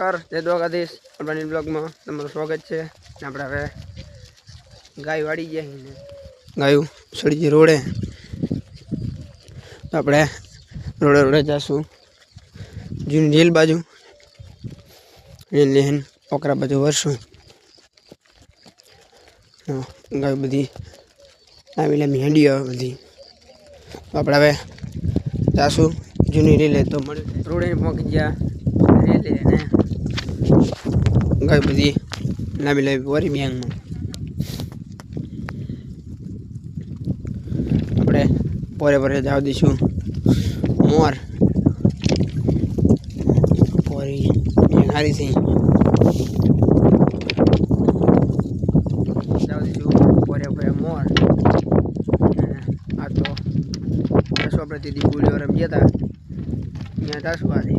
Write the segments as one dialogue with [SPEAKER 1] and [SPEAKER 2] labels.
[SPEAKER 1] Car જય દ્વારકાધીશ અરબાની બ્લોગમાં તમારું સ્વાગત છે. આપણે હવે ગાય વાળી ગયા ગાયું સળજી રોડે તો આપણે રોડે જઈશું જૂની જેલ બાજુ લઈને પોકરા બાજુ વરશું. ગાય બધી લાંબી લાંબી હેંડી આવે બધી. તો આપણે હવે જઈશું જૂની રેલે તો મળે રોડે પહોંચી ગયા રેલે ને ગાય બધી લાંબી લાંબી વરી બેંગમાં આપણે પોરે જવા દઈશું મોર પોરી બેંગ હારી થઈ જવા દઈશું પોરે મોર. આ તો દસો આપણે દીદી બોલીઓ રમ્યા હતા ત્યાં દસ વાગે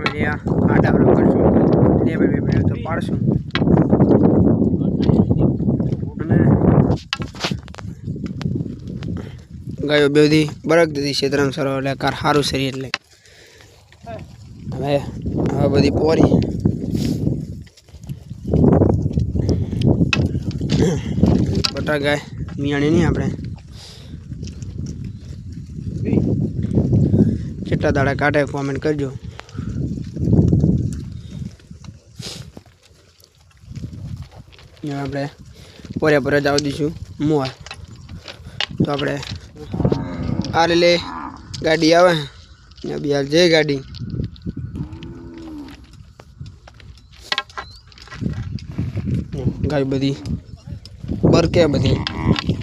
[SPEAKER 1] પછી આડા કરશું બે તો પાડશું અને ગાયો બે બધી બરક દીધી ક્ષેત્રમ સરો એટલે કાર સારું શરીર એટલે હવે બધી પોરી બટા ગાય મિયાણી નહીં આપણે કેટલા દાડા કાઢે કોમેન્ટ કરજો. આપણે પોરે જવા દઈશું મોર. તો આપણે આ લે ગાડી આવે ને બિહાર જે ગાડી ગાય બધી બરકે બધી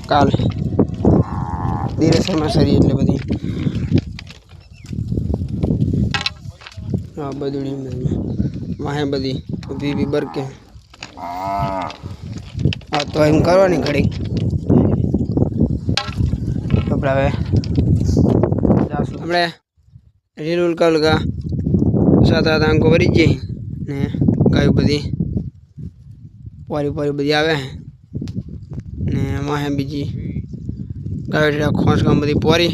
[SPEAKER 1] કાલ દિરેસરમાં સરી એટલે બધી હા બધું વાહે બધી ઊભી બરકે. હા તો એમ કરવાની ઘડી આપણે હવે આપણે રીલુલ કલગા 7-8 અંકો ભરી જઈએ ને ગાયું બધી પોરી બધી આવે ને વાહે બીજી ગાય ખોંચ કામ બધી પોરી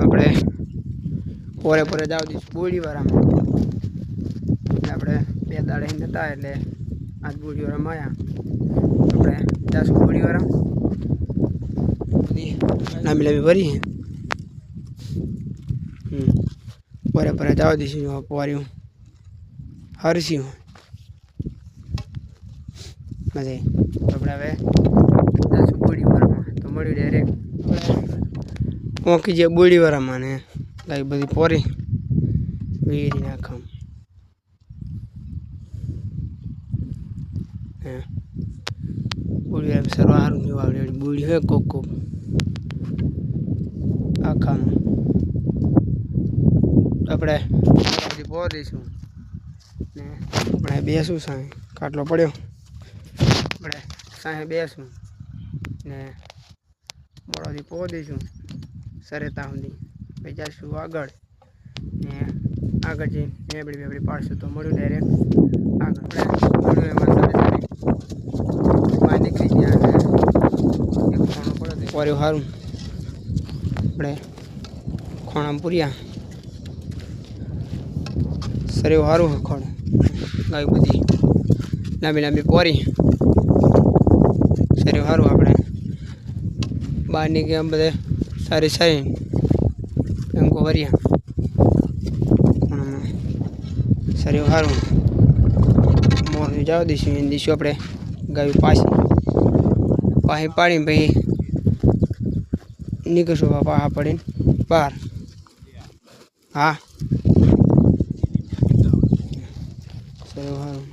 [SPEAKER 1] આપણે પોરે જવા દઈશું બોડીવાળામાં. આપણે 2 દાડે નતા એટલે આજ બોડીવાળામાં આવ્યા. આપણે જઈશું બોડીવાળા બધી લાંબી ભરી પોરે જવા દઈશું પોર્યું હરસ્યું બધે. આપણે હવે જઈશું બોડીવાળામાં તો મળ્યું ડાયરેક્ટ પહોંચી જાય બોડીવાળામાં ને ગાય બધી પોરી વેરી નાખમ બોડી સરવા સારું જોવા આવડે બોડી હોય કોક આખામાં. આપણે બધી પો દઈશું ને આપણે બેસું સાંઈ કાટલો પડ્યો આપણે સાંઈ બેસું ને બળોથી પો દઈશું સરેતા સુધી પછી જઈશું આગળ ને આગળ જઈને બેબડી પાડશું તો મળ્યું ડાયરેક્ટ આગળ આપણે એમાં નીકળી ગયા એક ખોણો પડે પોર્યું સારું આપણે ખોણામાં પૂર્યા સરેવું સારું હોય ખોણ ગાય બધી લાંબી પોરી સરેવું સારું આપણે બહાર નીકળ્યા બધે સારી અંકો ભર્યા સરેવું સારું મોર જવા દઈશું એને દઈશું આપણે ગાયું પાછી પાડીને પછી નીકળશું પાછા પડીને બહાર. હા સરેવું સારું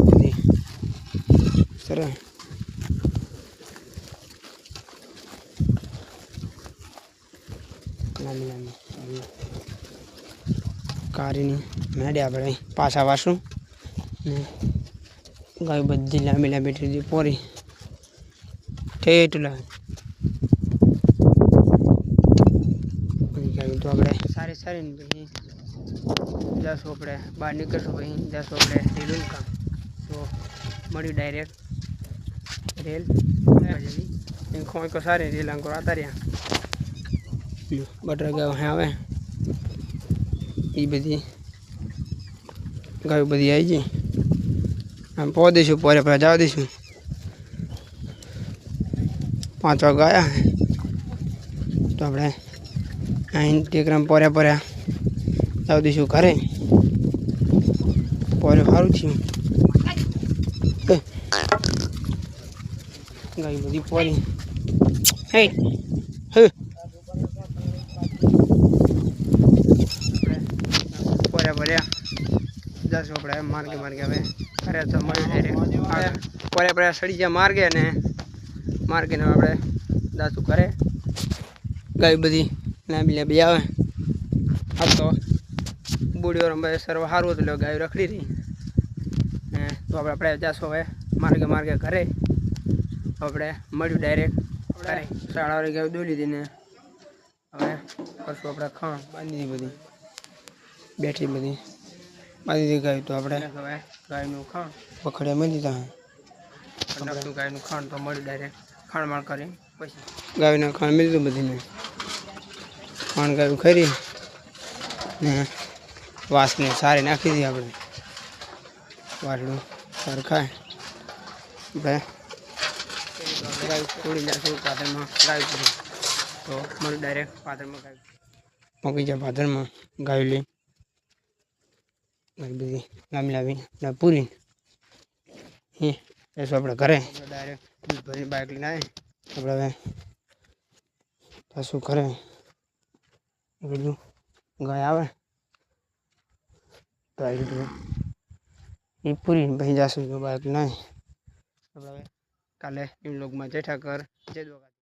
[SPEAKER 1] બધી સરસ લાંબી કારીની મેડે આપણે પાછા વાસું ને ગાય બધી લાંબી પોરી ઠેઠ લાગે ગાયું તો આપણે સારી ને પછી જશું આપણે બહાર નીકળશું પછી જશું આપણે રેલુલ કામ તો મળ્યું ડાયરેક્ટ રેલ इन खोई को सारे रेल अंको आता रहा बटर गाय हैं आवे ये बधी गाय बधी आई जी हम पौ दीशू पोरे पर जाओ दीशू 5 वाग आया है तो अपने અહીં ટેકરામ પોરે પોરે જાવ દઈશું ઘરે પોરે સારું થયું ગાય બધી પોરી હે હે પોરે પોરે જશું આપણે માર્ગે માર્ગે હવે ઘરે તો મળ્યું પોરે પોરે સડી જાય માર્ગે ને માર્ગે ને આપણે જાશું ઘરે ગાય બધી લાંબી લાંબી આવે આ તો બુડીઓ રમે સર્વ સારું હતું એટલે ગાય રખડી રહી ને તો આપણે જાશું હવે માર્ગે માર્ગે ઘરે આપણે મળ્યું ડાયરેક્ટ ઘરે શાળાવાળી ગાય દોઈ લીધી ને હવે કરશું આપણે ખાણ બાંધી દીધી બધી બેઠી બધી બાંધી દીધી ગાય તો આપણે હવે ગાયનું ખાણ પકડ્યા મેં દીધા નાખશું ગાયનું ખાણ તો મળ્યું ડાયરેક્ટ ખાણમાળ કરી પછી ગાયના ખાણ મેં દીધું બધીને ખાણ ગાયું ખરી ને વાસને સારી નાખી દીધી આપણે વાટલું સારું ખાય આપણે ગાય છોડી જશું પાથરમાં ગાય પૂરી તો મળું ડાયરેક્ટ પાથરમાં ગાય મૂકી જાય પાથરમાં ગાય લઈ ગાય બધી લાંબી લાંબી પૂરી એસો આપણે ઘરે ડાયરેક્ટ દૂધ ભરી બાઇક લઈને આવે આપણે હવે પાછું ઘરે બીજું ગાય આવે તો આવી રીતે એ પૂરી પછી જશું બાઇક લઈને આપણે હવે કાલે એમ લોગમાં જેઠા કર જય દ્વારકા